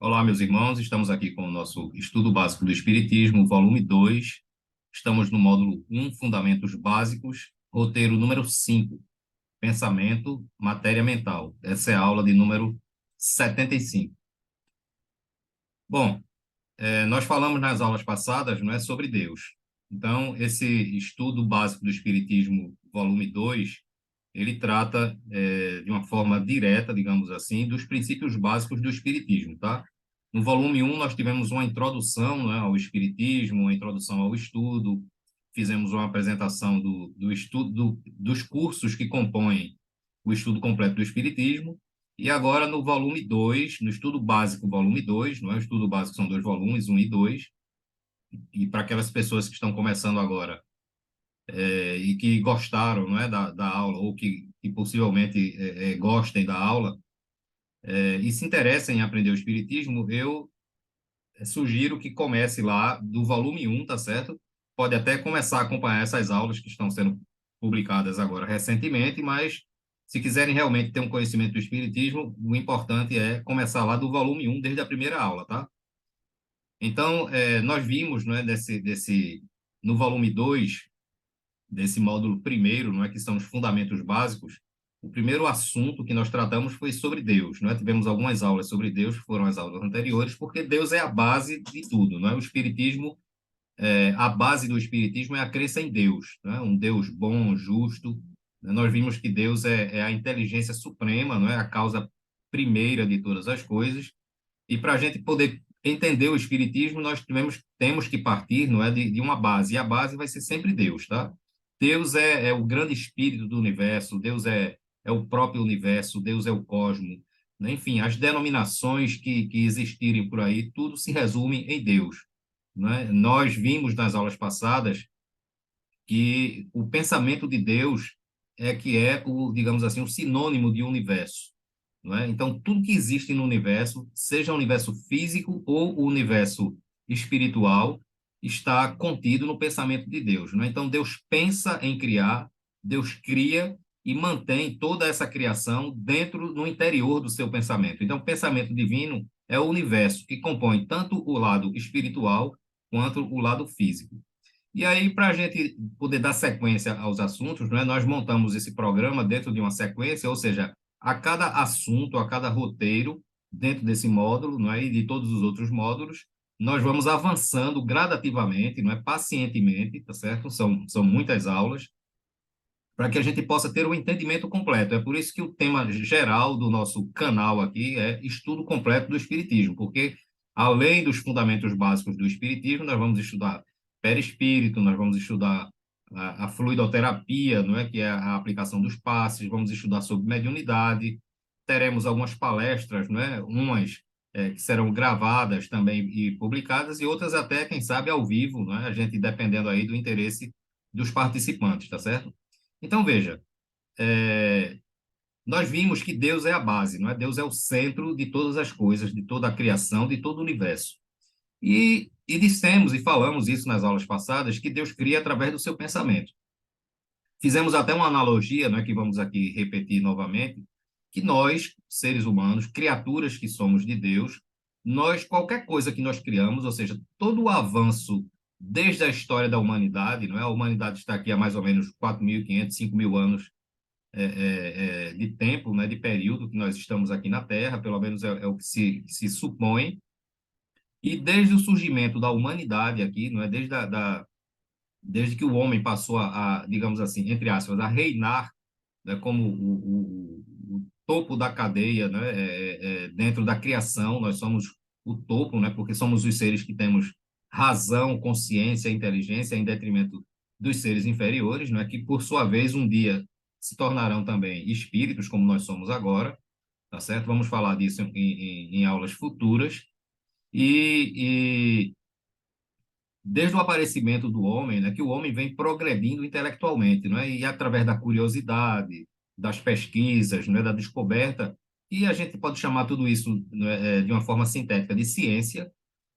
Olá, meus irmãos, estamos aqui com o nosso Estudo Básico do Espiritismo, volume 2. Estamos no módulo 1, Fundamentos Básicos, roteiro número 5, Pensamento, Matéria Mental. Essa é a aula de número 75. Bom, nós falamos nas aulas passadas, não é, sobre Deus. Então, esse Estudo Básico do Espiritismo, volume 2, ele trata, de uma forma direta, digamos assim, dos princípios básicos do Espiritismo, tá? No volume 1, nós tivemos uma introdução, né, ao Espiritismo, uma introdução ao estudo, fizemos uma apresentação do estudo, dos cursos que compõem o estudo completo do Espiritismo, e agora no volume 2, no estudo básico volume 2, não é? O estudo básico são dois volumes, um e dois, e para aquelas pessoas que estão começando agora, e que gostaram, não é, da aula, ou que possivelmente gostem da aula, e se interessem em aprender o Espiritismo, eu sugiro que comece lá do volume um, tá certo? Pode até começar a acompanhar essas aulas que estão sendo publicadas agora recentemente, mas se quiserem realmente ter um conhecimento do Espiritismo, o importante é começar lá do volume um, desde a primeira aula, tá? Então, nós vimos, não é, no volume 2 desse módulo primeiro, não é, que são os fundamentos básicos, o primeiro assunto que nós tratamos foi sobre Deus, não é? Tivemos algumas aulas sobre Deus, que foram as aulas anteriores, porque Deus é a base de tudo, não é? O Espiritismo, a base do Espiritismo é a crença em Deus, não é? Um Deus bom, justo. Nós vimos que Deus é a inteligência suprema, não é? A causa primeira de todas as coisas. E para a gente poder entender o Espiritismo, nós temos que partir, não é, de uma base, e a base vai ser sempre Deus, tá? Deus é o grande espírito do universo, Deus é o próprio universo, Deus é o cosmo, né? Enfim, as denominações que existirem por aí, tudo se resume em Deus, né? Nós vimos nas aulas passadas que o pensamento de Deus que é o, digamos assim, o sinônimo de universo, não é? Então, tudo que existe no universo, seja o universo físico ou o universo espiritual, está contido no pensamento de Deus, não é? Então, Deus pensa em criar, Deus cria e mantém toda essa criação dentro, no interior do seu pensamento. Então, o pensamento divino é o universo que compõe tanto o lado espiritual quanto o lado físico. E aí, para a gente poder dar sequência aos assuntos, né, nós montamos esse programa dentro de uma sequência, ou seja, a cada assunto, a cada roteiro, dentro desse módulo, não é, e de todos os outros módulos, nós vamos avançando gradativamente, não é, pacientemente, tá certo? São muitas aulas, para que a gente possa ter o entendimento completo. É por isso que o tema geral do nosso canal aqui é Estudo Completo do Espiritismo, porque além dos fundamentos básicos do Espiritismo, nós vamos estudar perispírito, nós vamos estudar a fluidoterapia, não é, que é a aplicação dos passes, vamos estudar sobre mediunidade, teremos algumas palestras, não é, umas que serão gravadas também e publicadas, e outras até, quem sabe, ao vivo, não é, a gente dependendo aí do interesse dos participantes, tá certo? Então, veja, é, nós vimos que Deus é a base, não é? Deus é o centro de todas as coisas, de toda a criação, de todo o universo. E dissemos e falamos isso nas aulas passadas, que Deus cria através do seu pensamento. Fizemos até uma analogia, não é, que vamos aqui repetir novamente, que nós, seres humanos, criaturas que somos de Deus, nós, qualquer coisa que nós criamos, ou seja, todo o avanço desde a história da humanidade, não é? A humanidade está aqui há mais ou menos 4.500, 5.000 anos de tempo, né, de período que nós estamos aqui na Terra, pelo menos é o que se supõe, e desde o surgimento da humanidade aqui, não é, desde que o homem passou digamos assim, entre aspas, a reinar, né, como o topo da cadeia, né, dentro da criação, nós somos o topo, né, porque somos os seres que temos razão, consciência, inteligência, em detrimento dos seres inferiores, né, que por sua vez um dia se tornarão também espíritos, como nós somos agora, tá certo? Vamos falar disso em aulas futuras. E desde o aparecimento do homem, né, que o homem vem progredindo intelectualmente, não é? E através da curiosidade, das pesquisas, não é? Da descoberta, e a gente pode chamar tudo isso, né, de uma forma sintética de ciência,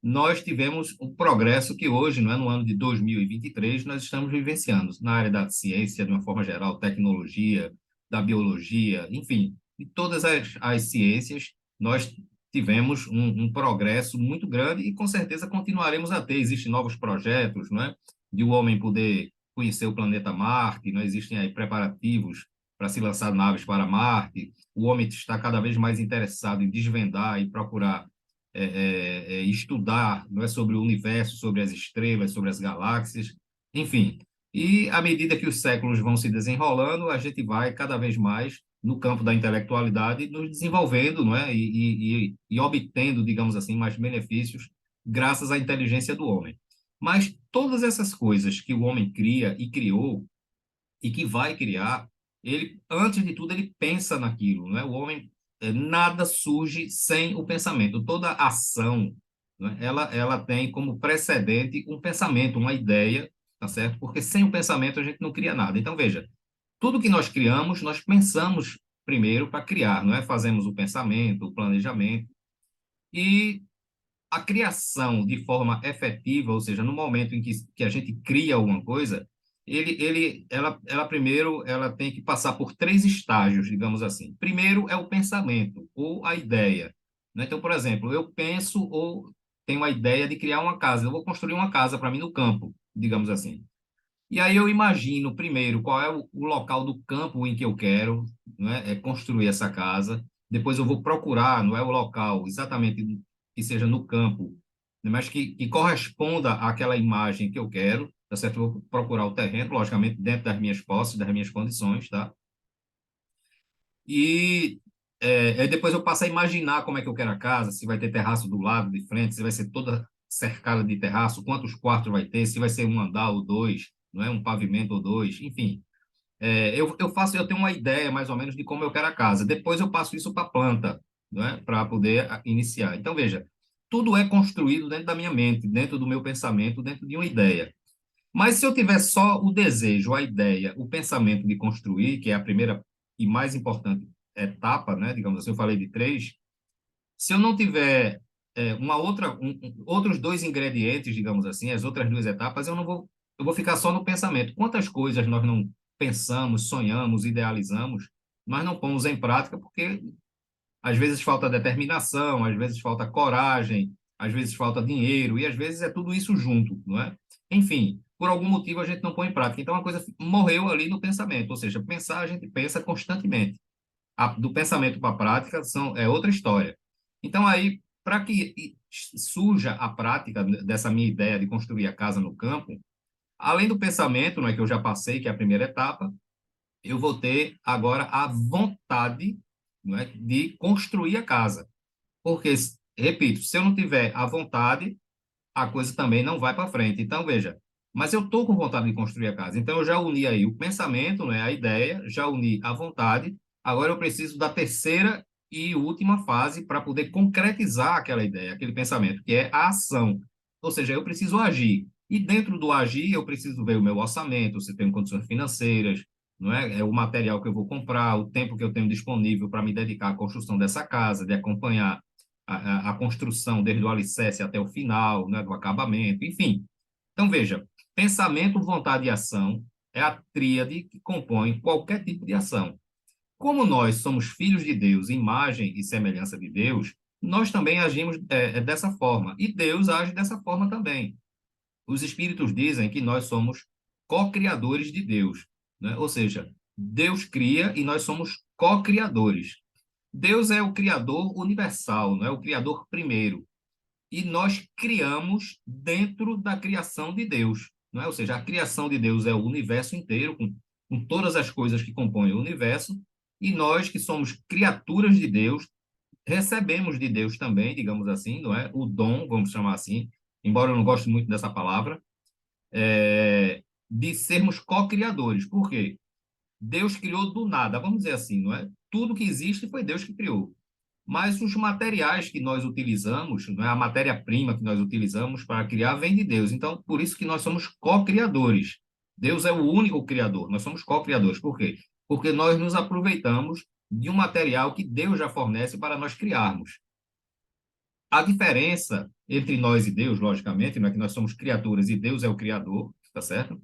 nós tivemos o progresso que hoje, não é, no ano de 2023, nós estamos vivenciando na área da ciência, de uma forma geral, tecnologia, da biologia, enfim, de todas as ciências, nós tivemos um progresso muito grande e com certeza continuaremos a ter. Existem novos projetos, não é? De o homem poder conhecer o planeta Marte, não existem aí preparativos para se lançar naves para Marte. O homem está cada vez mais interessado em desvendar e procurar estudar, não é, sobre o universo, sobre as estrelas, sobre as galáxias, enfim. E à medida que os séculos vão se desenrolando, a gente vai cada vez mais no campo da intelectualidade, nos desenvolvendo, não é? E obtendo, digamos assim, mais benefícios graças à inteligência do homem. Mas todas essas coisas que o homem cria e criou e que vai criar, ele, antes de tudo, ele pensa naquilo, não é? O homem, nada surge sem o pensamento. Toda ação, não é? Ela tem como precedente um pensamento, uma ideia, tá certo? Porque sem o pensamento a gente não cria nada. Então, veja, tudo que nós criamos, nós pensamos primeiro para criar, não é? Fazemos o pensamento, o planejamento, e a criação de forma efetiva, ou seja, no momento em que a gente cria alguma coisa, ela primeiro ela tem que passar por três estágios, digamos assim. Primeiro é o pensamento ou a ideia, né? Então, por exemplo, eu penso ou tenho a ideia de criar uma casa. Eu vou construir uma casa para mim no campo, digamos assim. E aí eu imagino primeiro qual é o local do campo em que eu quero, né, construir essa casa. Depois eu vou procurar, não é o local exatamente que seja no campo, né, mas que corresponda àquela imagem que eu quero, tá certo? Eu vou procurar o terreno, logicamente dentro das minhas posses, das minhas condições, tá? E aí depois eu passo a imaginar como é que eu quero a casa, se vai ter terraço do lado, de frente, se vai ser toda cercada de terraço, quantos quartos vai ter, se vai ser um andar ou dois, não é um pavimento ou dois, enfim. Eu tenho uma ideia mais ou menos de como eu quero a casa. Depois eu passo isso para a planta, não é? Para poder iniciar. Então, veja, tudo é construído dentro da minha mente, dentro do meu pensamento, dentro de uma ideia. Mas se eu tiver só o desejo, a ideia, o pensamento de construir, que é a primeira e mais importante etapa, né? Digamos assim, eu falei de três. Se eu não tiver outros dois ingredientes, digamos assim, as outras duas etapas, eu vou ficar só no pensamento. Quantas coisas nós não pensamos, sonhamos, idealizamos, nós não pomos em prática porque às vezes falta determinação, às vezes falta coragem, às vezes falta dinheiro, e às vezes é tudo isso junto, não é? Enfim, por algum motivo a gente não põe em prática. Então a coisa morreu ali no pensamento, ou seja, pensar a gente pensa constantemente. Do pensamento para a prática é outra história. Então aí, para que surja a prática dessa minha ideia de construir a casa no campo, além do pensamento, não é que eu já passei, que é a primeira etapa, eu vou ter agora a vontade, não é, de construir a casa. Porque, repito, se eu não tiver a vontade, a coisa também não vai para frente. Então, veja, mas eu estou com vontade de construir a casa. Então, eu já uni aí o pensamento, né, a ideia, já uni a vontade. Agora eu preciso da terceira e última fase para poder concretizar aquela ideia, aquele pensamento, que é a ação. Ou seja, eu preciso agir. E dentro do agir, eu preciso ver o meu orçamento, se tenho condições financeiras, não é? É o material que eu vou comprar, o tempo que eu tenho disponível para me dedicar à construção dessa casa, de acompanhar a construção desde o alicerce até o final, né, do acabamento, enfim. Então, veja, pensamento, vontade e ação é a tríade que compõe qualquer tipo de ação. Como nós somos filhos de Deus, imagem e semelhança de Deus, nós também agimos dessa forma. E Deus age dessa forma também. Os espíritos dizem que nós somos co-criadores de Deus, né? Ou seja, Deus cria e nós somos co-criadores. Deus é o criador universal, não é o criador primeiro. E nós criamos dentro da criação de Deus, não é? Ou seja, a criação de Deus é o universo inteiro, com todas as coisas que compõem o universo, e nós que somos criaturas de Deus, recebemos de Deus também, digamos assim, não é? O dom, vamos chamar assim, embora eu não goste muito dessa palavra, de sermos co-criadores. Por quê? Deus criou do nada, vamos dizer assim, não é? Tudo que existe foi Deus que criou. Mas os materiais que nós utilizamos, não é? A matéria-prima que nós utilizamos para criar vem de Deus. Então, por isso que nós somos co-criadores. Deus é o único criador, nós somos co-criadores. Por quê? Porque nós nos aproveitamos de um material que Deus já fornece para nós criarmos. A diferença entre nós e Deus, logicamente, não é que nós somos criaturas e Deus é o criador, tá certo?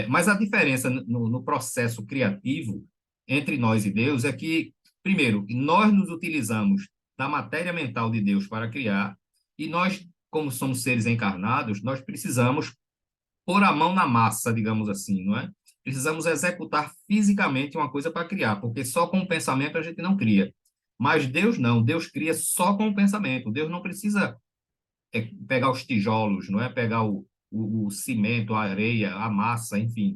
Mas a diferença no processo criativo entre nós e Deus é que, primeiro, nós nos utilizamos da matéria mental de Deus para criar, e nós, como somos seres encarnados, nós precisamos pôr a mão na massa, digamos assim, não é? Precisamos executar fisicamente uma coisa para criar, porque só com o pensamento a gente não cria. Mas Deus não, Deus cria só com o pensamento. Deus não precisa pegar os tijolos, não é? Pegar o cimento, a areia, a massa, enfim.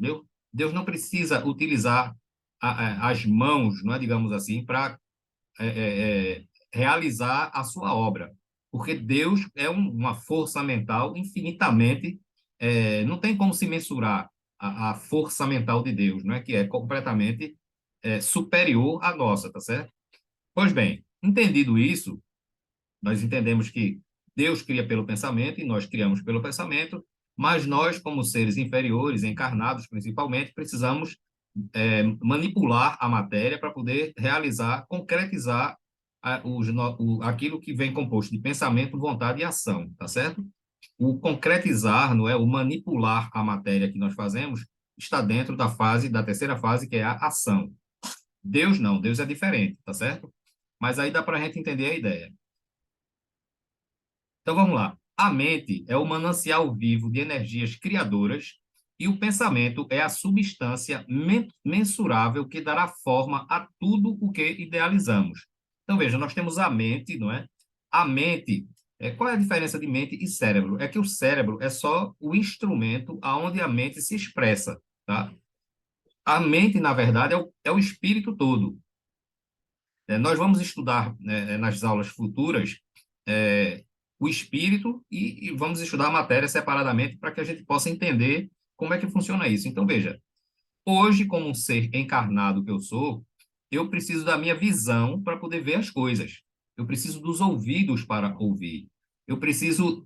Deus não precisa utilizar as mãos, não é? Digamos assim, para é, realizar a sua obra. Porque Deus é uma força mental infinitamente, não tem como se mensurar a força mental de Deus, não é? Que é completamente superior à nossa, tá certo? Pois bem, entendido isso, nós entendemos que Deus cria pelo pensamento e nós criamos pelo pensamento, mas nós, como seres inferiores, encarnados principalmente, precisamos manipular a matéria para poder realizar, concretizar aquilo que vem composto de pensamento, vontade e ação, tá certo? O concretizar, não é, o manipular a matéria que nós fazemos, está dentro da terceira fase, que é a ação. Deus não, Deus é diferente, tá certo? Mas aí dá para a gente entender a ideia. Então vamos lá. A mente é o manancial vivo de energias criadoras e o pensamento é a substância mensurável que dará forma a tudo o que idealizamos. Então veja, nós temos a mente, não é? A mente, qual é a diferença de mente e cérebro? É que o cérebro é só o instrumento aonde a mente se expressa, tá? A mente, na verdade, é o espírito todo. Nós vamos estudar, nas aulas futuras, é, o espírito e vamos estudar a matéria separadamente para que a gente possa entender como é que funciona isso. Então, veja, hoje, como um ser encarnado que eu sou, eu preciso da minha visão para poder ver as coisas. Eu preciso dos ouvidos para ouvir. Eu preciso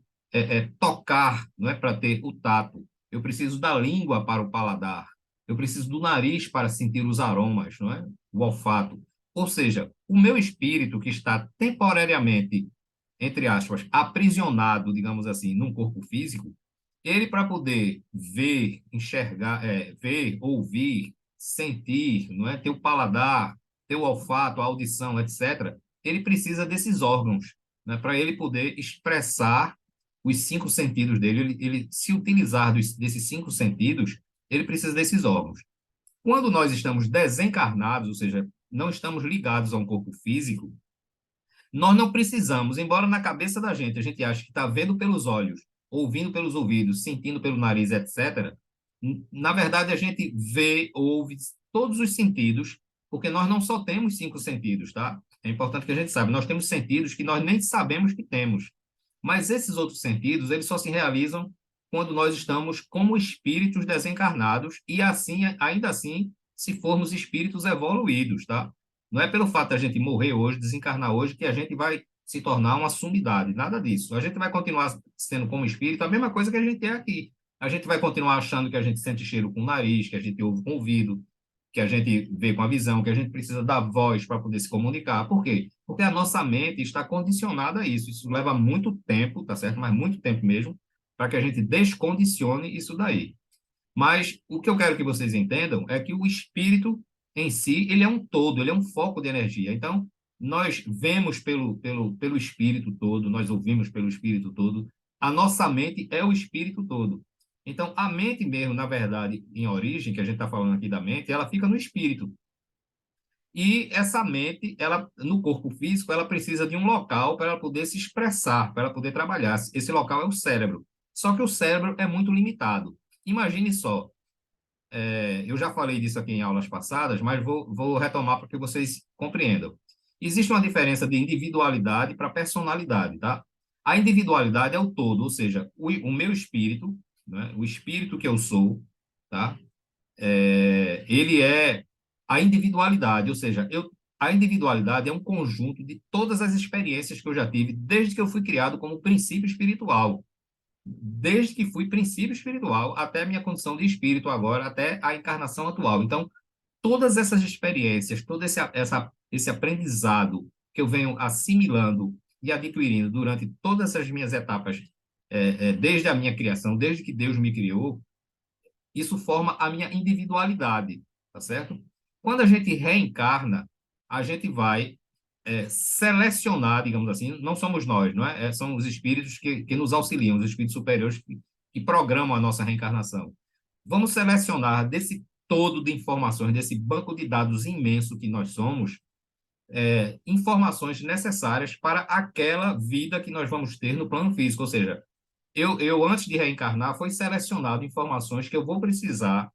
tocar, não é, para ter o tato. Eu preciso da língua para o paladar. Eu preciso do nariz para sentir os aromas, não é? O olfato. Ou seja, o meu espírito que está temporariamente, entre aspas, aprisionado, digamos assim, num corpo físico, ele para poder ver, enxergar, ver, ouvir, sentir, não é? Ter o paladar, ter o olfato, a audição, etc. Ele precisa desses órgãos, né? Para ele poder expressar os cinco sentidos dele. Ele se utilizar desses cinco sentidos, ele precisa desses órgãos. Quando nós estamos desencarnados, ou seja, não estamos ligados a um corpo físico, nós não precisamos, embora na cabeça da gente a gente ache que está vendo pelos olhos, ouvindo pelos ouvidos, sentindo pelo nariz, etc. Na verdade, a gente vê, ouve todos os sentidos, porque nós não só temos cinco sentidos, tá? É importante que a gente saiba, nós temos sentidos que nós nem sabemos que temos. Mas esses outros sentidos, eles só se realizam quando nós estamos como espíritos desencarnados e assim, ainda assim, se formos espíritos evoluídos, tá? Não é pelo fato de a gente morrer hoje, desencarnar hoje, que a gente vai se tornar uma sumidade. Nada disso. A gente vai continuar sendo como espírito a mesma coisa que a gente é aqui. A gente vai continuar achando que a gente sente cheiro com o nariz, que a gente ouve com o ouvido, que a gente vê com a visão, que a gente precisa da voz para poder se comunicar. Por quê? Porque a nossa mente está condicionada a isso. Isso leva muito tempo, tá certo? Mas muito tempo mesmo, para que a gente descondicione isso daí. Mas o que eu quero que vocês entendam é que o espírito em si, ele é um todo, ele é um foco de energia. Então, nós vemos pelo espírito todo, nós ouvimos pelo espírito todo, a nossa mente é o espírito todo. Então, a mente mesmo, na verdade, em origem, que a gente está falando aqui da mente, ela fica no espírito. E essa mente, ela, no corpo físico, ela precisa de um local para ela poder se expressar, para ela poder trabalhar. Esse local é o cérebro. Só que o cérebro é muito limitado. Imagine só, eu já falei disso aqui em aulas passadas, mas vou retomar para que vocês compreendam. Existe uma diferença de individualidade para personalidade, tá? A individualidade é o todo, ou seja, o meu espírito, né, o espírito que eu sou, tá? Ele é a individualidade, ou seja, a individualidade é um conjunto de todas as experiências que eu já tive desde que eu fui criado como princípio espiritual. Desde que fui princípio espiritual até a minha condição de espírito agora, até a encarnação atual. Então, todas essas experiências, todo esse aprendizado que eu venho assimilando e adquirindo durante todas as minhas etapas, desde a minha criação, desde que Deus me criou, isso forma a minha individualidade, tá certo? Quando a gente reencarna, a gente vai selecionar, digamos assim, não somos nós, não é? São os espíritos que nos auxiliam, os espíritos superiores que programam a nossa reencarnação. Vamos selecionar desse todo de informações, desse banco de dados imenso que nós somos, informações necessárias para aquela vida que nós vamos ter no plano físico. Ou seja, eu antes de reencarnar, foi selecionado informações que eu vou precisar,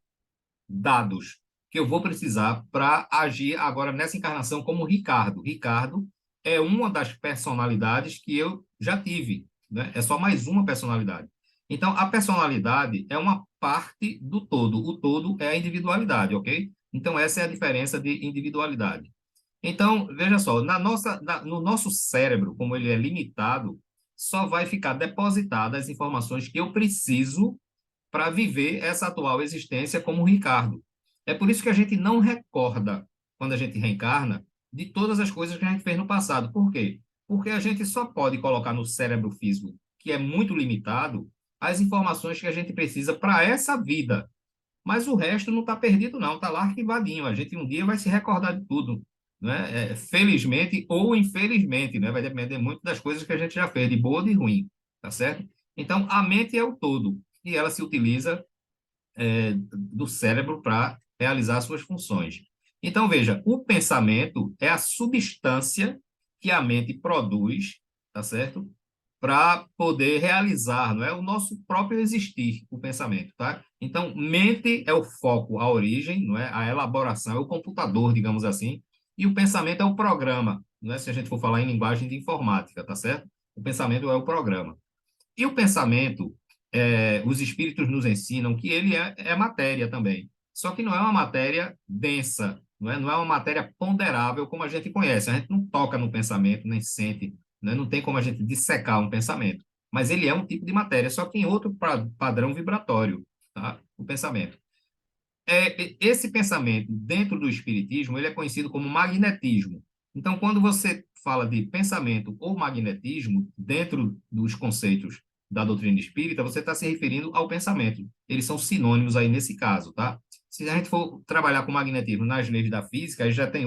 dados que eu vou precisar para agir agora nessa encarnação como Ricardo. Ricardo é uma das personalidades que eu já tive, né? É só mais uma personalidade. Então, a personalidade é uma parte do todo. O todo é a individualidade, ok? Então, essa é a diferença de individualidade. Então, veja só, no nosso cérebro, como ele é limitado, só vai ficar depositadas as informações que eu preciso para viver essa atual existência como Ricardo. É por isso que a gente não recorda, quando a gente reencarna, de todas as coisas que a gente fez no passado. Por quê? Porque a gente só pode colocar no cérebro físico, que é muito limitado, as informações que a gente precisa para essa vida. Mas o resto não está perdido, não, está lá arquivadinho. A gente um dia vai se recordar de tudo, né? Felizmente ou infelizmente, né? Vai depender muito das coisas que a gente já fez, de boa ou de ruim, tá certo? Então, a mente é o todo, e ela se utiliza do cérebro para realizar suas funções. Então, veja, o pensamento é a substância que a mente produz, tá certo? Para poder realizar, não é? O nosso próprio existir, o pensamento, tá? Então, mente é o foco, a origem, não é? A elaboração, é o computador, digamos assim, e o pensamento é o programa, não é? Se a gente for falar em linguagem de informática, tá certo? O pensamento é o programa. E o pensamento, os espíritos nos ensinam que ele é matéria também. Só que não é uma matéria densa, não é uma matéria ponderável como a gente conhece. A gente não toca no pensamento, nem sente, né? Não tem como a gente dissecar um pensamento. Mas ele é um tipo de matéria, só que em outro padrão vibratório, tá? O pensamento. Esse pensamento, dentro do espiritismo, ele é conhecido como magnetismo. Então, quando você fala de pensamento ou magnetismo, dentro dos conceitos da doutrina espírita, você está se referindo ao pensamento. Eles são sinônimos aí nesse caso, tá? Se a gente for trabalhar com magnetismo nas leis da física, aí já tem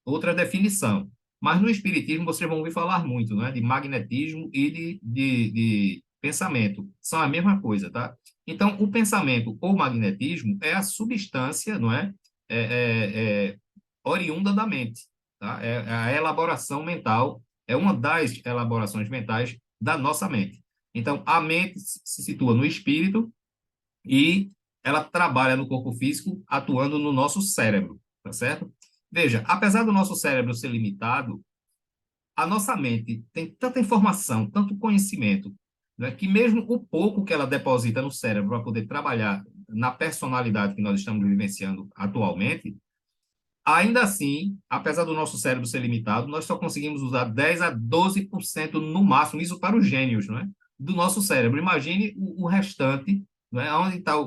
outra definição. Mas no espiritismo vocês vão ouvir falar muito, né? De magnetismo e de pensamento. São a mesma coisa, tá? Então, o pensamento ou magnetismo é a substância, não é? Oriunda da mente, tá? É a elaboração mental, é uma das elaborações mentais da nossa mente. Então, a mente se situa no espírito e ela trabalha no corpo físico, atuando no nosso cérebro, tá certo? Veja, apesar do nosso cérebro ser limitado, a nossa mente tem tanta informação, tanto conhecimento, né, que mesmo o pouco que ela deposita no cérebro para poder trabalhar na personalidade que nós estamos vivenciando atualmente, ainda assim, apesar do nosso cérebro ser limitado, nós só conseguimos usar 10 a 12% no máximo, isso para os gênios, não é? Do nosso cérebro. Imagine o restante, não é? Onde estão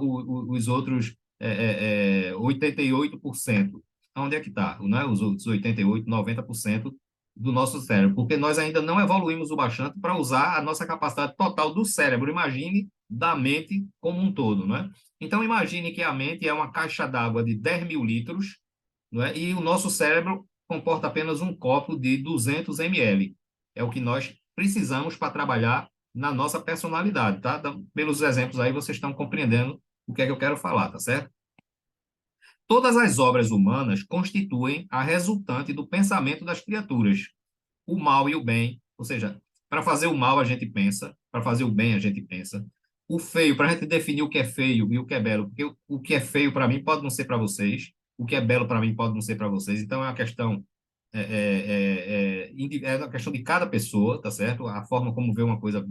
os outros 88%? Onde é que está? Não é? Os outros 88, 90% do nosso cérebro, porque nós ainda não evoluímos o bastante para usar a nossa capacidade total do cérebro. Imagine da mente como um todo, não é? Então, imagine que a mente é uma caixa d'água de 10 mil litros, não é? E o nosso cérebro comporta apenas um copo de 200 ml. É o que nós precisamos para trabalhar na nossa personalidade, tá? Então, pelos exemplos aí, vocês estão compreendendo o que é que eu quero falar, tá certo? Todas as obras humanas constituem a resultante do pensamento das criaturas, o mal e o bem, ou seja, para fazer o mal a gente pensa, para fazer o bem a gente pensa. O feio, para a gente definir o que é feio e o que é belo, porque o que é feio para mim pode não ser para vocês, o que é belo para mim pode não ser para vocês. Então é uma questão é uma questão de cada pessoa, tá certo? A forma como vê uma coisa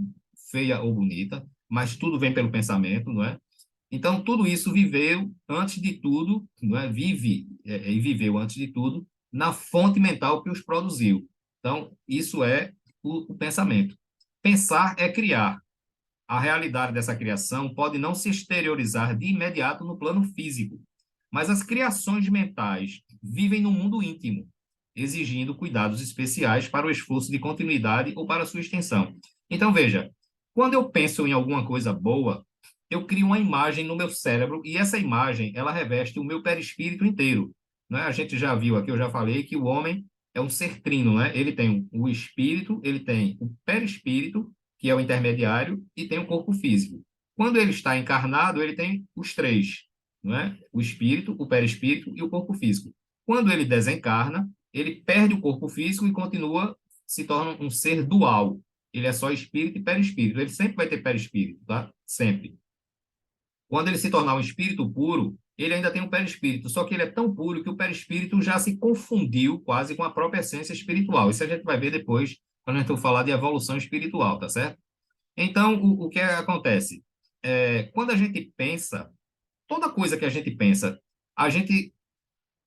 feia ou bonita, mas tudo vem pelo pensamento, não é? Então tudo isso viveu antes de tudo, não é? E viveu antes de tudo na fonte mental que os produziu. Então, isso é o pensamento. Pensar é criar. A realidade dessa criação pode não se exteriorizar de imediato no plano físico, mas as criações mentais vivem no mundo íntimo, exigindo cuidados especiais para o esforço de continuidade ou para sua extensão. Então, veja, quando eu penso em alguma coisa boa, eu crio uma imagem no meu cérebro e essa imagem, ela reveste o meu perispírito inteiro. Né? A gente já viu aqui, eu já falei que o homem é um ser trino, né? Ele tem o espírito, ele tem o perispírito, que é o intermediário, e tem o corpo físico. Quando ele está encarnado, ele tem os três, não é? O espírito, o perispírito e o corpo físico. Quando ele desencarna, ele perde o corpo físico e continua, se torna um ser dual. Ele é só espírito e perispírito. Ele sempre vai ter perispírito, tá? Sempre. Quando ele se tornar um espírito puro, ele ainda tem um perispírito, só que ele é tão puro que o perispírito já se confundiu quase com a própria essência espiritual. Isso a gente vai ver depois, quando a gente for falar de evolução espiritual, tá certo? Então, o que acontece? Quando a gente pensa, toda coisa que a gente pensa, a gente.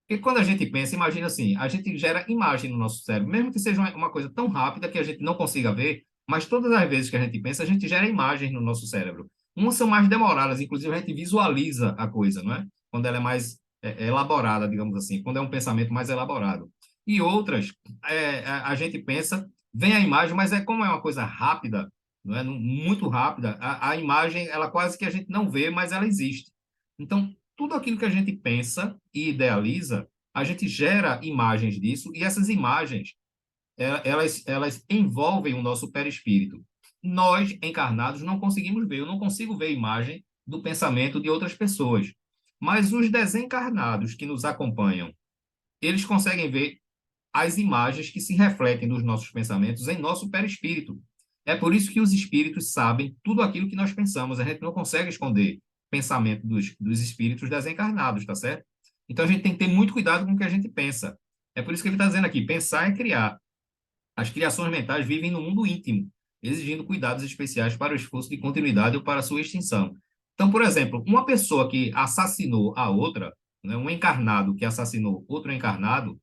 Porque quando a gente pensa, imagina assim, a gente gera imagem no nosso cérebro, mesmo que seja uma coisa tão rápida que a gente não consiga ver, mas todas as vezes que a gente pensa, a gente gera imagens no nosso cérebro. Umas são mais demoradas, inclusive a gente visualiza a coisa, não é? Quando ela é mais elaborada, digamos assim, quando é um pensamento mais elaborado. E outras, a gente pensa, vem a imagem, mas como é uma coisa rápida, não é? Muito rápida, a imagem, ela quase que a gente não vê, mas ela existe. Então, tudo aquilo que a gente pensa e idealiza, a gente gera imagens disso, e essas imagens, elas envolvem o nosso perispírito. Nós, encarnados, não conseguimos ver. Eu não consigo ver a imagem do pensamento de outras pessoas. Mas os desencarnados que nos acompanham, eles conseguem ver as imagens que se refletem dos nossos pensamentos em nosso perispírito. É por isso que os espíritos sabem tudo aquilo que nós pensamos. A gente não consegue esconder pensamento dos espíritos desencarnados, tá certo? Então a gente tem que ter muito cuidado com o que a gente pensa. É por isso que ele está dizendo aqui: pensar é criar. As criações mentais vivem no mundo íntimo, exigindo cuidados especiais para o esforço de continuidade ou para a sua extinção. Então, por exemplo, uma pessoa que assassinou a outra, né, um encarnado que assassinou outro encarnado,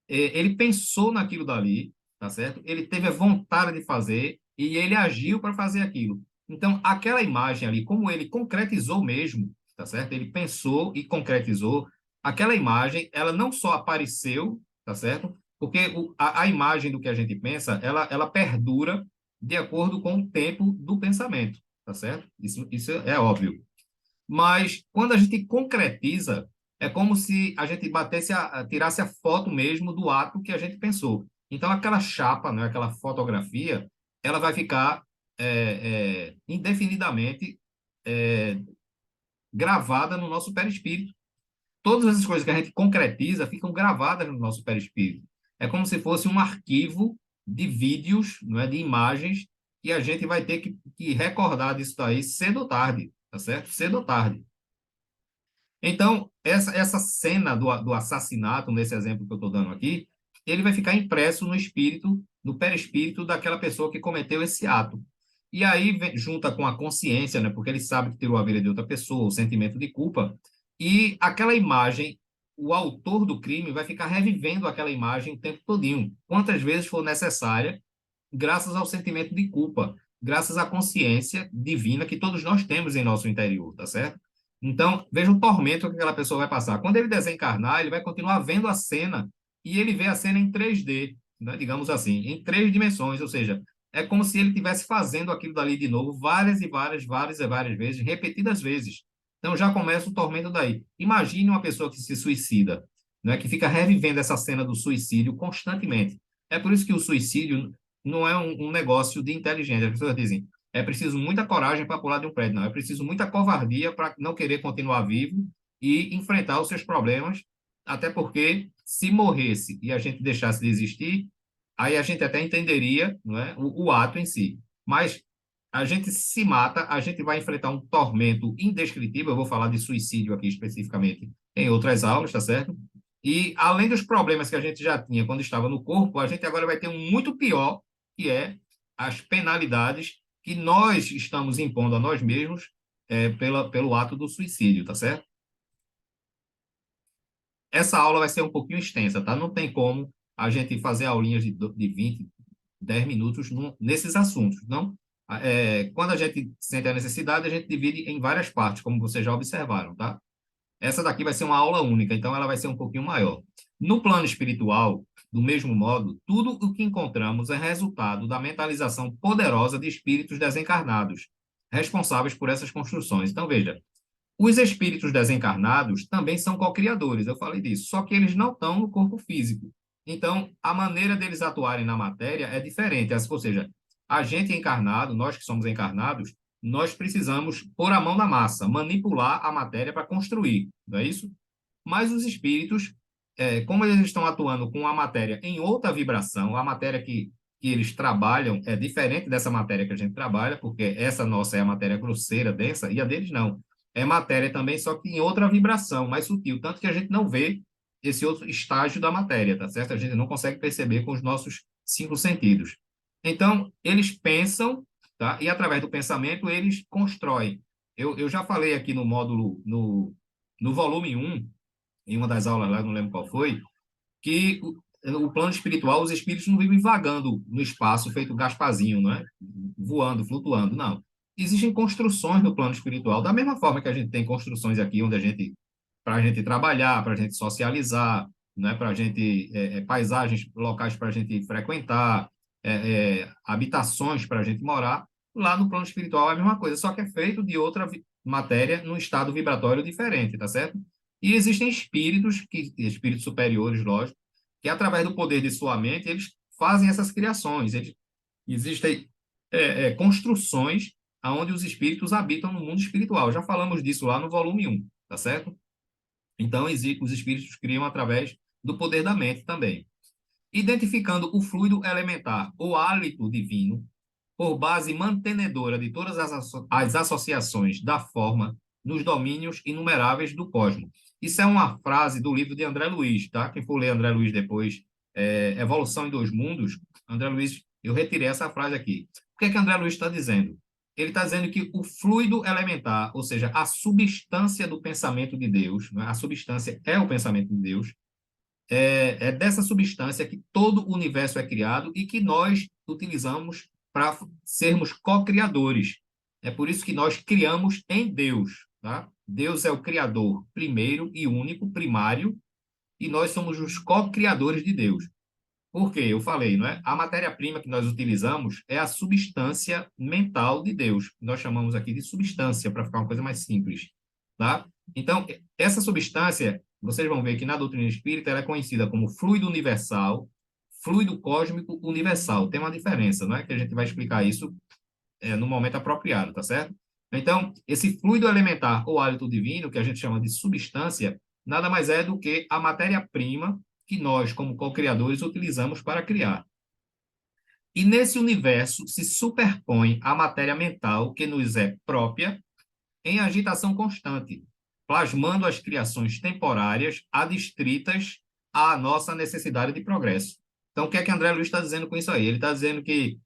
ele pensou naquilo dali, tá certo? Ele teve a vontade de fazer e ele agiu para fazer aquilo. Então, aquela imagem ali, como ele concretizou mesmo, tá certo? Ele pensou e concretizou, aquela imagem, ela não só apareceu, tá certo? Porque a imagem do que a gente pensa, ela perdura de acordo com o tempo do pensamento, tá certo? Isso é óbvio. Mas quando a gente concretiza, é como se a gente tirasse a foto mesmo do ato que a gente pensou. Então, aquela chapa, né, aquela fotografia, ela vai ficar indefinidamente é, gravada no nosso perispírito. Todas essas coisas que a gente concretiza ficam gravadas no nosso perispírito. É como se fosse um arquivo de vídeos, não é, de imagens, que a gente vai ter que recordar disso daí cedo ou tarde, tá certo? Cedo ou tarde. Então, essa cena do assassinato, nesse exemplo que eu estou dando aqui, ele vai ficar impresso no espírito, no perispírito daquela pessoa que cometeu esse ato. E aí, junta com a consciência, né, porque ele sabe que tirou a vida de outra pessoa, o sentimento de culpa, e aquela imagem, o autor do crime vai ficar revivendo aquela imagem o tempo todinho, quantas vezes for necessária, graças ao sentimento de culpa, graças à consciência divina que todos nós temos em nosso interior, tá certo? Então, veja o tormento que aquela pessoa vai passar. Quando ele desencarnar, ele vai continuar vendo a cena e ele vê a cena em 3D, né, digamos assim, em três dimensões, ou seja, é como se ele estivesse fazendo aquilo dali de novo várias e várias, várias e várias vezes, repetidas vezes. Então já começa o tormento daí. Imagine uma pessoa que se suicida, né, que fica revivendo essa cena do suicídio constantemente. É por isso que o suicídio não é um negócio de inteligência. As pessoas dizem, é preciso muita coragem para pular de um prédio. Não, é preciso muita covardia para não querer continuar vivo e enfrentar os seus problemas, até porque se morresse e a gente deixasse de existir, aí a gente até entenderia, não é, o ato em si. Mas a gente se mata, a gente vai enfrentar um tormento indescritível. Eu vou falar de suicídio aqui especificamente em outras aulas, tá certo? E além dos problemas que a gente já tinha quando estava no corpo, a gente agora vai ter um muito pior, que é as penalidades que nós estamos impondo a nós mesmos pelo ato do suicídio, tá certo? Essa aula vai ser um pouquinho extensa, tá? Não tem como a gente fazer aulinhas de 20, 10 minutos nesses assuntos, não? Quando a gente sente a necessidade, a gente divide em várias partes, como vocês já observaram, tá? Essa daqui vai ser uma aula única, então ela vai ser um pouquinho maior. No plano espiritual, do mesmo modo, tudo o que encontramos é resultado da mentalização poderosa de espíritos desencarnados, responsáveis por essas construções. Então, veja, os espíritos desencarnados também são co-criadores, eu falei disso, só que eles não estão no corpo físico. Então, a maneira deles atuarem na matéria é diferente. Ou seja, a gente encarnado, nós que somos encarnados, nós precisamos pôr a mão na massa, manipular a matéria para construir, não é isso? Mas os espíritos, como eles estão atuando com a matéria em outra vibração, a matéria que eles trabalham é diferente dessa matéria que a gente trabalha, porque essa nossa é a matéria grosseira, densa, e a deles não. É matéria também, só que em outra vibração, mais sutil, tanto que a gente não vê esse outro estágio da matéria, tá certo? A gente não consegue perceber com os nossos 5 sentidos. Então, eles pensam, tá? E através do pensamento, eles constroem. Eu já falei aqui no módulo, no volume 1, em uma das aulas lá, não lembro qual foi, que o plano espiritual, os espíritos não vivem vagando no espaço, feito Gasparzinho, não é? Voando, flutuando, não. Existem construções no plano espiritual, da mesma forma que a gente tem construções aqui, onde para a gente trabalhar, para a gente socializar, né? Para a gente, paisagens locais para a gente frequentar, habitações para a gente morar, lá no plano espiritual é a mesma coisa, só que é feito de outra matéria num estado vibratório diferente, tá certo? E existem espíritos superiores, lógico, que através do poder de sua mente, eles fazem essas criações. Existem construções onde os espíritos habitam no mundo espiritual. Já falamos disso lá no volume 1, tá certo? Então, os espíritos criam através do poder da mente também. Identificando o fluido elementar, o hálito divino, por base mantenedora de todas as associações da forma nos domínios inumeráveis do cosmos. Isso é uma frase do livro de André Luiz, tá? Quem for ler André Luiz depois, Evolução em Dois Mundos, André Luiz, eu retirei essa frase aqui. O que é que André Luiz está dizendo? Ele está dizendo que o fluido elementar, ou seja, a substância do pensamento de Deus, né? A substância é o pensamento de Deus, é dessa substância que todo o universo é criado e que nós utilizamos para sermos co-criadores. É por isso que nós criamos em Deus, tá? Deus é o criador primeiro e único, primário, e nós somos os co-criadores de Deus. Por quê? Eu falei, não é? A matéria-prima que nós utilizamos é a substância mental de Deus. Nós chamamos aqui de substância, para ficar uma coisa mais simples, tá? Então, essa substância, vocês vão ver que na doutrina espírita ela é conhecida como fluido universal, fluido cósmico universal. Tem uma diferença, não é? Que a gente vai explicar isso no momento apropriado, tá certo? Então, esse fluido elementar ou hálito divino, que a gente chama de substância, nada mais é do que a matéria-prima que nós, como co-criadores, utilizamos para criar. E nesse universo se superpõe a matéria mental que nos é própria em agitação constante, plasmando as criações temporárias adstritas à nossa necessidade de progresso. Então, o que é que André Luiz está dizendo com isso aí? Ele está dizendo que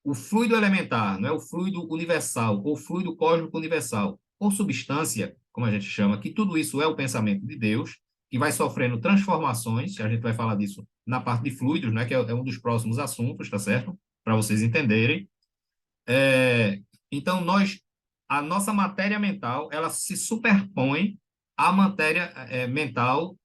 o fluido elementar, não é o fluido universal, ou fluido cósmico universal, ou substância, como a gente chama, que tudo isso é o pensamento de Deus, que vai sofrendo transformações, a gente vai falar disso na parte de fluidos, né, que é um dos próximos assuntos, tá certo? Para vocês entenderem. Então, a nossa matéria mental, ela se superpõe à matéria mental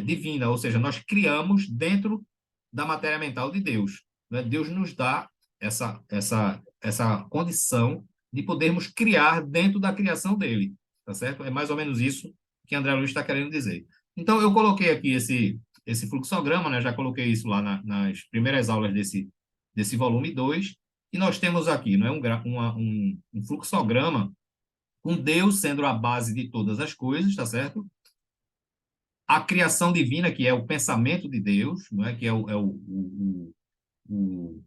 divina, ou seja, nós criamos dentro da matéria mental de Deus, né? Deus nos dá essa condição de podermos criar dentro da criação dele, tá certo? É mais ou menos isso que André Luiz está querendo dizer. Então, eu coloquei aqui esse fluxograma, né? Já coloquei isso lá nas primeiras aulas desse volume 2, e nós temos aqui, não é um fluxograma com Deus sendo a base de todas as coisas, tá certo? A criação divina, que é o pensamento de Deus, não é? Que é o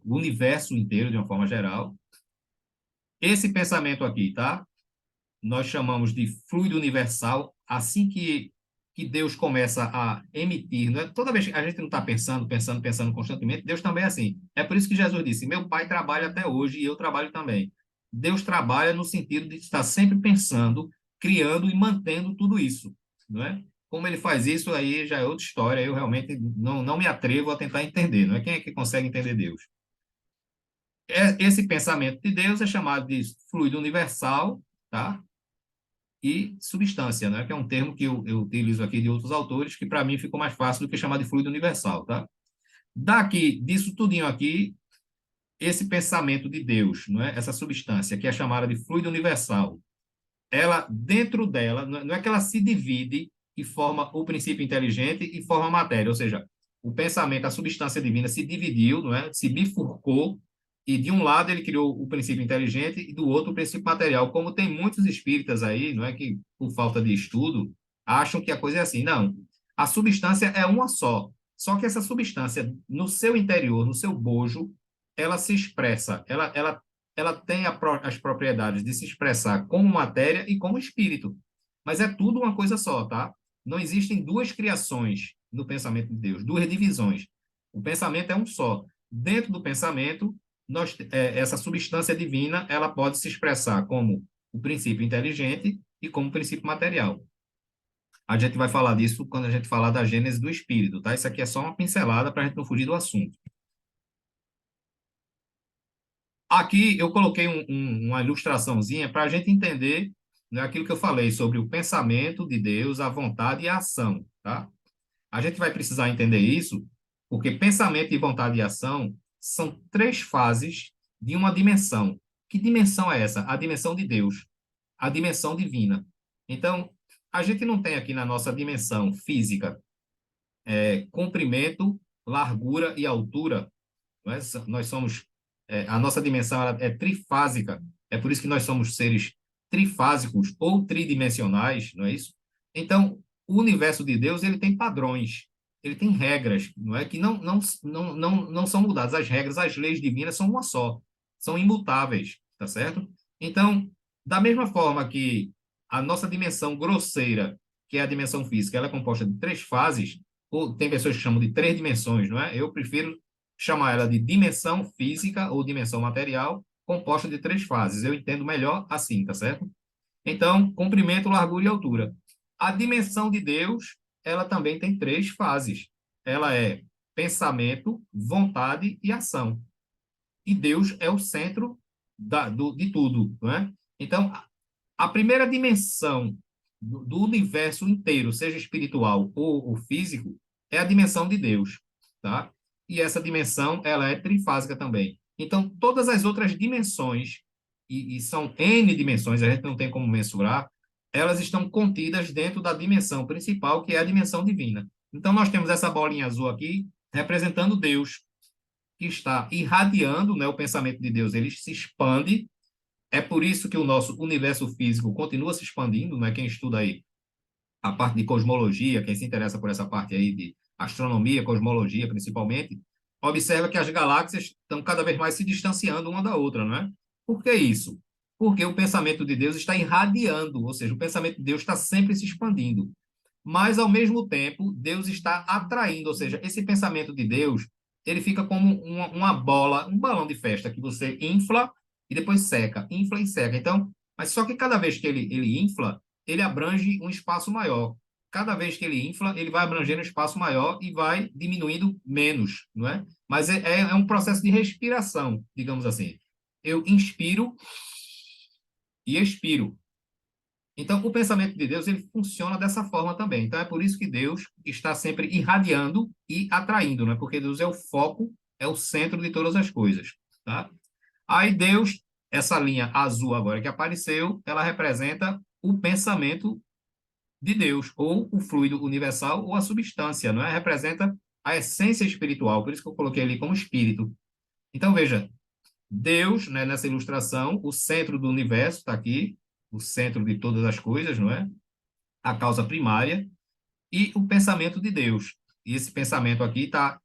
universo inteiro, de uma forma geral. Esse pensamento aqui, tá? Nós chamamos de fluido universal, assim que Deus começa a emitir, não é? Toda vez que a gente não está pensando constantemente, Deus também é assim. É por isso que Jesus disse: meu pai trabalha até hoje e eu trabalho também. Deus trabalha no sentido de estar sempre pensando, criando e mantendo tudo isso, não é? Como ele faz isso aí já é outra história, eu realmente não me atrevo a tentar entender, não é? Quem é que consegue entender Deus? Esse pensamento de Deus é chamado de fluido universal, tá? E substância, né? Que é um termo que eu utilizo aqui de outros autores, que para mim ficou mais fácil do que chamar de fluido universal, tá? Daqui, disso tudinho aqui, esse pensamento de Deus, não é? Essa substância, que é chamada de fluido universal, ela, dentro dela, não é que ela se divide e forma o princípio inteligente e forma a matéria, ou seja, o pensamento, a substância divina se dividiu, não é? Se bifurcou, e de um lado ele criou o princípio inteligente e do outro o princípio material. Como tem muitos espíritas aí, não é, que por falta de estudo acham que a coisa é assim. Não, a substância é uma só. Só que essa substância, no seu interior, no seu bojo, ela se expressa, ela tem as propriedades de se expressar como matéria e como espírito. Mas é tudo uma coisa só, tá? Não existem duas criações no pensamento de Deus, duas divisões. O pensamento é um só. Dentro do pensamento, essa substância divina, ela pode se expressar como o princípio inteligente e como o princípio material. A gente vai falar disso quando a gente falar da gênese do espírito, tá? Isso aqui é só uma pincelada para a gente não fugir do assunto. Aqui eu coloquei uma ilustraçãozinha para a gente entender, né, aquilo que eu falei sobre o pensamento de Deus, a vontade e a ação, tá? A gente vai precisar entender isso, porque pensamento e vontade e ação são três fases de uma dimensão. Que dimensão é essa? A dimensão de Deus, a dimensão divina. Então, a gente não tem aqui na nossa dimensão física comprimento, largura e altura. Nós somos, a nossa dimensão ela é trifásica, é por isso que nós somos seres trifásicos ou tridimensionais, não é isso? Então, o universo de Deus ele tem padrões, ele tem regras, não é que não são mudadas. As regras, as leis divinas são uma só, são imutáveis, tá certo? Então, da mesma forma que a nossa dimensão grosseira, que é a dimensão física, ela é composta de três fases, ou tem pessoas que chamam de três dimensões, não é? Eu prefiro chamar ela de dimensão física ou dimensão material, composta de três fases. Eu entendo melhor assim, tá certo? Então, comprimento, largura e altura. A dimensão de Deus, ela também tem três fases. Ela é pensamento, vontade e ação. E Deus é o centro de tudo, não é? Então, a primeira dimensão do universo inteiro, seja espiritual ou físico, é a dimensão de Deus, tá? E essa dimensão, ela é trifásica também. Então, todas as outras dimensões, e são N dimensões, a gente não tem como mensurar, elas estão contidas dentro da dimensão principal, que é a dimensão divina. Então, nós temos essa bolinha azul aqui, representando Deus, que está irradiando, né, o pensamento de Deus, ele se expande. É por isso que o nosso universo físico continua se expandindo, né? Quem estuda aí a parte de cosmologia, quem se interessa por essa parte aí de astronomia, cosmologia principalmente, observa que as galáxias estão cada vez mais se distanciando uma da outra, não é? Por que isso? Porque o pensamento de Deus está irradiando, ou seja, o pensamento de Deus está sempre se expandindo. Mas, ao mesmo tempo, Deus está atraindo, ou seja, esse pensamento de Deus, ele fica como uma bola, um balão de festa que você infla e depois seca, infla e seca. Então, mas só que cada vez que ele infla, ele abrange um espaço maior. Cada vez que ele infla, ele vai abrangendo um espaço maior e vai diminuindo menos, não é? Mas é um processo de respiração, digamos assim. Eu inspiro e expiro. Então, o pensamento de Deus, ele funciona dessa forma também. Então, é por isso que Deus está sempre irradiando e atraindo, né? Porque Deus é o foco, é o centro de todas as coisas, tá? Aí Deus, essa linha azul agora que apareceu, ela representa o pensamento de Deus, ou o fluido universal, ou a substância, não é? Representa a essência espiritual, por isso que eu coloquei ali como espírito. Então, veja, Deus, né, nessa ilustração, o centro do universo está aqui, o centro de todas as coisas, não é? A causa primária, e o pensamento de Deus. E esse pensamento aqui está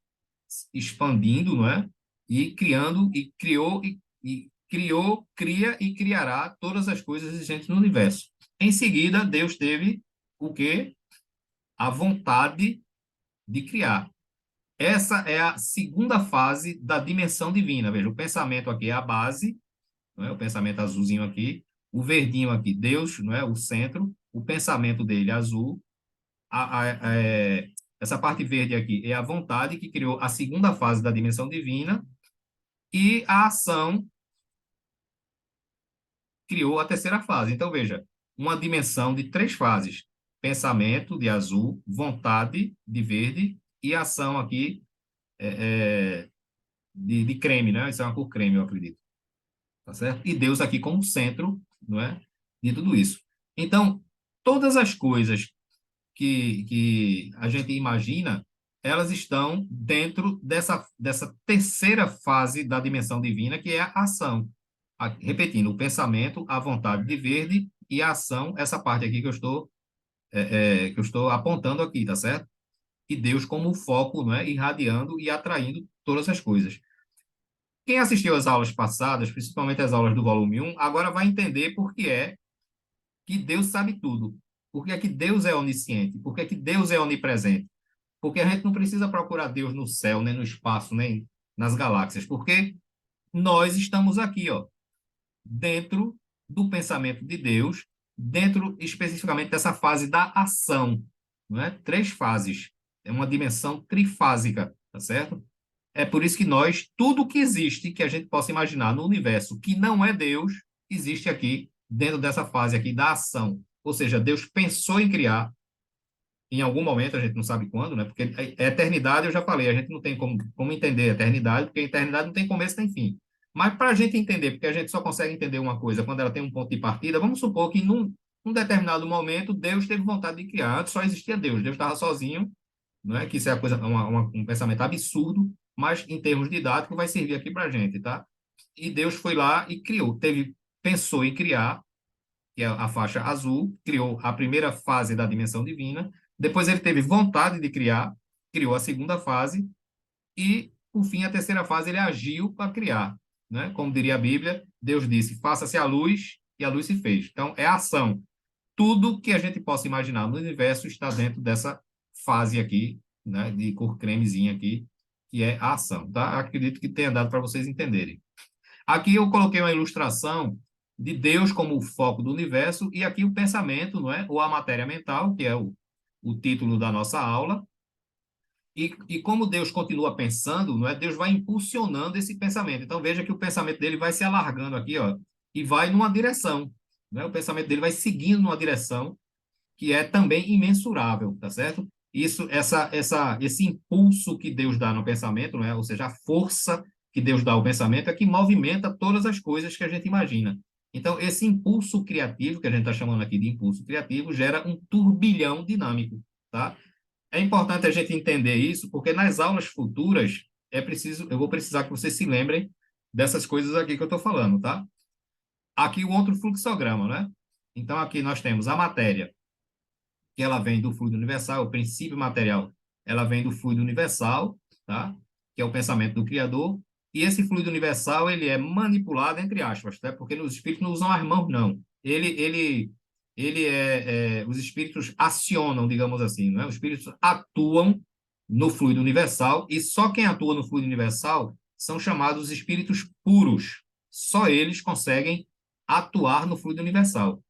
expandindo, não é? E criando, e criou, cria e criará todas as coisas existentes no universo. Em seguida, Deus teve o quê? A vontade de criar. Essa é a segunda fase da dimensão divina. Veja, o pensamento aqui é a base, não é? O pensamento azulzinho aqui, o verdinho aqui, Deus, não é? O centro, o pensamento dele azul, essa parte verde aqui é a vontade que criou a segunda fase da dimensão divina e a ação criou a terceira fase. Então, veja, uma dimensão de três fases: pensamento de azul, vontade de verde e ação aqui de creme, né? Isso é uma cor creme, eu acredito. Tá certo? E Deus aqui como centro, não é? De tudo isso. Então, todas as coisas que a gente imagina, elas estão dentro dessa terceira fase da dimensão divina, que é a ação. Repetindo, o pensamento, a vontade de verde e a ação, essa parte aqui que eu estou apontando aqui, tá certo? E Deus como o foco, não é? Irradiando e atraindo todas as coisas. Quem assistiu às aulas passadas, principalmente as aulas do volume 1, agora vai entender por que é que Deus sabe tudo. Por que é que Deus é onisciente? Por que é que Deus é onipresente? Porque a gente não precisa procurar Deus no céu, nem no espaço, nem nas galáxias, porque nós estamos aqui, ó, dentro do pensamento de Deus, dentro especificamente dessa fase da ação, não é? Três fases. É uma dimensão trifásica, tá certo? É por isso que nós, tudo que existe, que a gente possa imaginar no universo, que não é Deus, existe aqui, dentro dessa fase aqui da ação. Ou seja, Deus pensou em criar, em algum momento, a gente não sabe quando, né? Porque a eternidade, eu já falei, a gente não tem como entender a eternidade, porque a eternidade não tem começo nem fim. Mas para a gente entender, porque a gente só consegue entender uma coisa quando ela tem um ponto de partida, vamos supor que num determinado momento Deus teve vontade de criar, antes só existia Deus, Deus estava sozinho, não é? Que isso é a coisa, um pensamento absurdo, mas em termos didáticos vai servir aqui para a gente, tá? E Deus foi lá e criou, pensou em criar, que é a faixa azul, criou a primeira fase da dimensão divina, depois ele teve vontade de criar, criou a segunda fase, e, por fim, a terceira fase ele agiu para criar. Né? Como diria a Bíblia, Deus disse, faça-se a luz, e a luz se fez. Então, é a ação. Tudo que a gente possa imaginar no universo está dentro dessa fase aqui, né, de cor cremezinha aqui, que é a ação. Tá? Acredito que tenha dado para vocês entenderem. Aqui eu coloquei uma ilustração de Deus como o foco do universo e aqui o pensamento, não é? Ou a matéria mental, que é o título da nossa aula. E como Deus continua pensando, não é? Deus vai impulsionando esse pensamento. Então veja que o pensamento dele vai se alargando aqui, ó, e vai numa direção, né? O pensamento dele vai seguindo numa direção que é também imensurável, tá certo? Esse impulso que Deus dá no pensamento, não é? Ou seja, a força que Deus dá ao pensamento é que movimenta todas as coisas que a gente imagina. Então, esse impulso criativo, que a gente está chamando aqui de impulso criativo, gera um turbilhão dinâmico, tá? É importante a gente entender isso, porque nas aulas futuras eu vou precisar que vocês se lembrem dessas coisas aqui que eu estou falando, tá? Aqui o outro fluxograma, né? Então, aqui nós temos a matéria, que ela vem do fluido universal, o princípio material, ela vem do fluido universal, tá? Que é o pensamento do Criador, e esse fluido universal, ele é manipulado, entre aspas, tá? Porque os espíritos não usam as mãos, não. Os espíritos acionam, digamos assim, né? Os espíritos atuam no fluido universal, e só quem atua no fluido universal são chamados espíritos puros. Só eles conseguem atuar no fluido universal.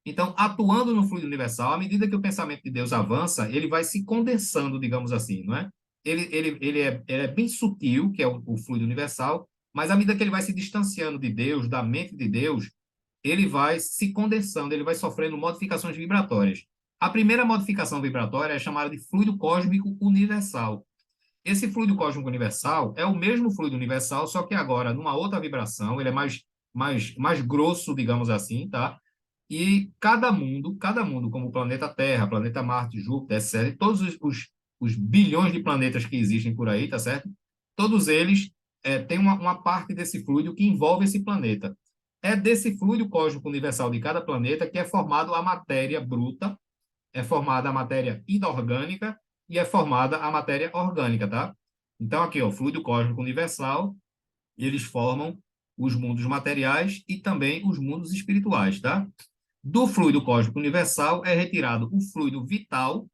Então, atuando no fluido universal, à medida que o pensamento de Deus avança, ele vai se condensando, digamos assim, não é? Ele é bem sutil, que é o fluido universal, mas à medida que ele vai se distanciando de Deus, da mente de Deus, ele vai se condensando, ele vai sofrendo modificações vibratórias. A primeira modificação vibratória é chamada de fluido cósmico universal. Esse fluido cósmico universal é o mesmo fluido universal, só que agora numa outra vibração, ele é mais grosso, digamos assim, tá? E cada mundo, como o planeta Terra, planeta Marte, Júpiter, etc., todos os bilhões de planetas que existem por aí, tá certo? Todos eles têm uma parte desse fluido que envolve esse planeta. É desse fluido cósmico universal de cada planeta que é formado a matéria bruta, é formada a matéria inorgânica e é formada a matéria orgânica, tá? Então, aqui, ó, fluido cósmico universal, eles formam os mundos materiais e também os mundos espirituais, tá? Do fluido cósmico universal é retirado o fluido vital,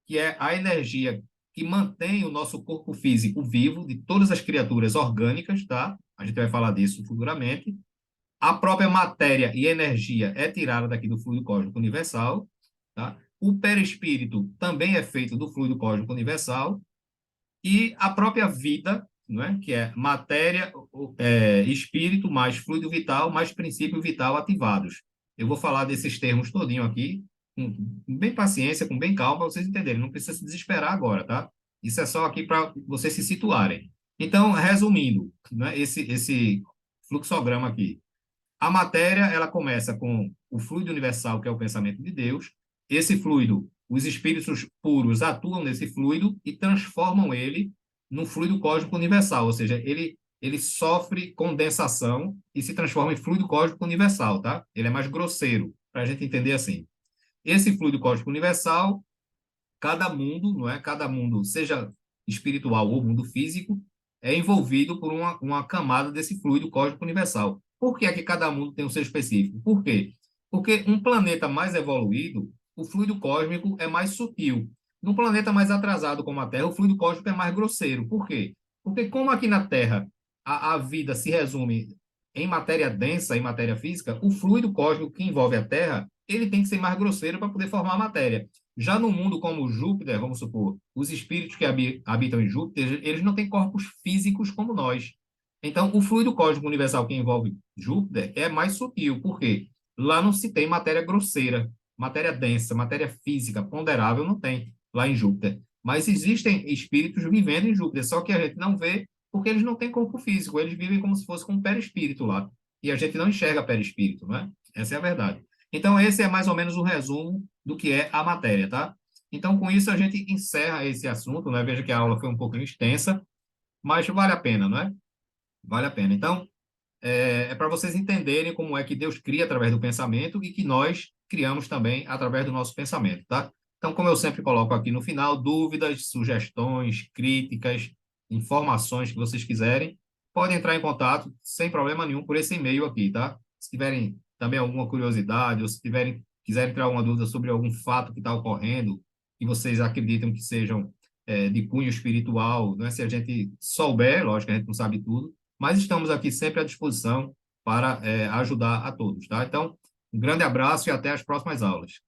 que é a energia que mantém o nosso corpo físico vivo, de todas as criaturas orgânicas, tá? A gente vai falar disso futuramente. A própria matéria e energia é tirada daqui do fluido cósmico universal, tá? O perispírito também é feito do fluido cósmico universal e a própria vida, não é? Que é matéria, espírito mais fluido vital mais princípio vital ativados. Eu vou falar desses termos todinho aqui, com bem paciência, com bem calma, para vocês entenderem. Não precisa se desesperar agora, tá? Isso é só aqui para vocês se situarem. Então, resumindo, né, esse fluxograma aqui. A matéria, ela começa com o fluido universal, que é o pensamento de Deus. Esse fluido os espíritos puros atuam nesse fluido e transformam ele num fluido cósmico universal, ou seja, ele sofre condensação e se transforma em fluido cósmico universal, tá? Ele é mais grosseiro, para a gente entender assim. Esse fluido cósmico universal, cada mundo, não é? Cada mundo, seja espiritual ou mundo físico, é envolvido por uma camada desse fluido cósmico universal. Por que é que cada mundo tem o seu específico? Por quê? Porque um planeta mais evoluído, o fluido cósmico é mais sutil. Num planeta mais atrasado como a Terra, o fluido cósmico é mais grosseiro. Por quê? Porque como aqui na Terra a vida se resume em matéria densa, em matéria física, o fluido cósmico que envolve a Terra, ele tem que ser mais grosseiro para poder formar a matéria. Já no mundo como Júpiter, vamos supor, os espíritos que habitam em Júpiter, eles não têm corpos físicos como nós. Então, o fluido cósmico universal que envolve Júpiter é mais sutil. Por quê? Lá não se tem matéria grosseira, matéria densa, matéria física, ponderável, não tem lá em Júpiter. Mas existem espíritos vivendo em Júpiter, só que a gente não vê porque eles não têm corpo físico, eles vivem como se fosse com um perispírito lá. E a gente não enxerga perispírito, né? Essa é a verdade. Então, esse é mais ou menos o resumo do que é a matéria, tá? Então, com isso, a gente encerra esse assunto, né? Veja que a aula foi um pouco extensa, mas vale a pena, não é? Vale a pena. Então, é para vocês entenderem como é que Deus cria através do pensamento e que nós criamos também através do nosso pensamento, tá? Então, como eu sempre coloco aqui no final, dúvidas, sugestões, críticas, informações que vocês quiserem, podem entrar em contato sem problema nenhum por esse e-mail aqui, tá? Se tiverem também alguma curiosidade ou se quiserem tirar alguma dúvida sobre algum fato que está ocorrendo que vocês acreditam que sejam de cunho espiritual, né? Se a gente souber, lógico que a gente não sabe tudo, mas estamos aqui sempre à disposição para ajudar a todos, tá? Então, um grande abraço e até as próximas aulas.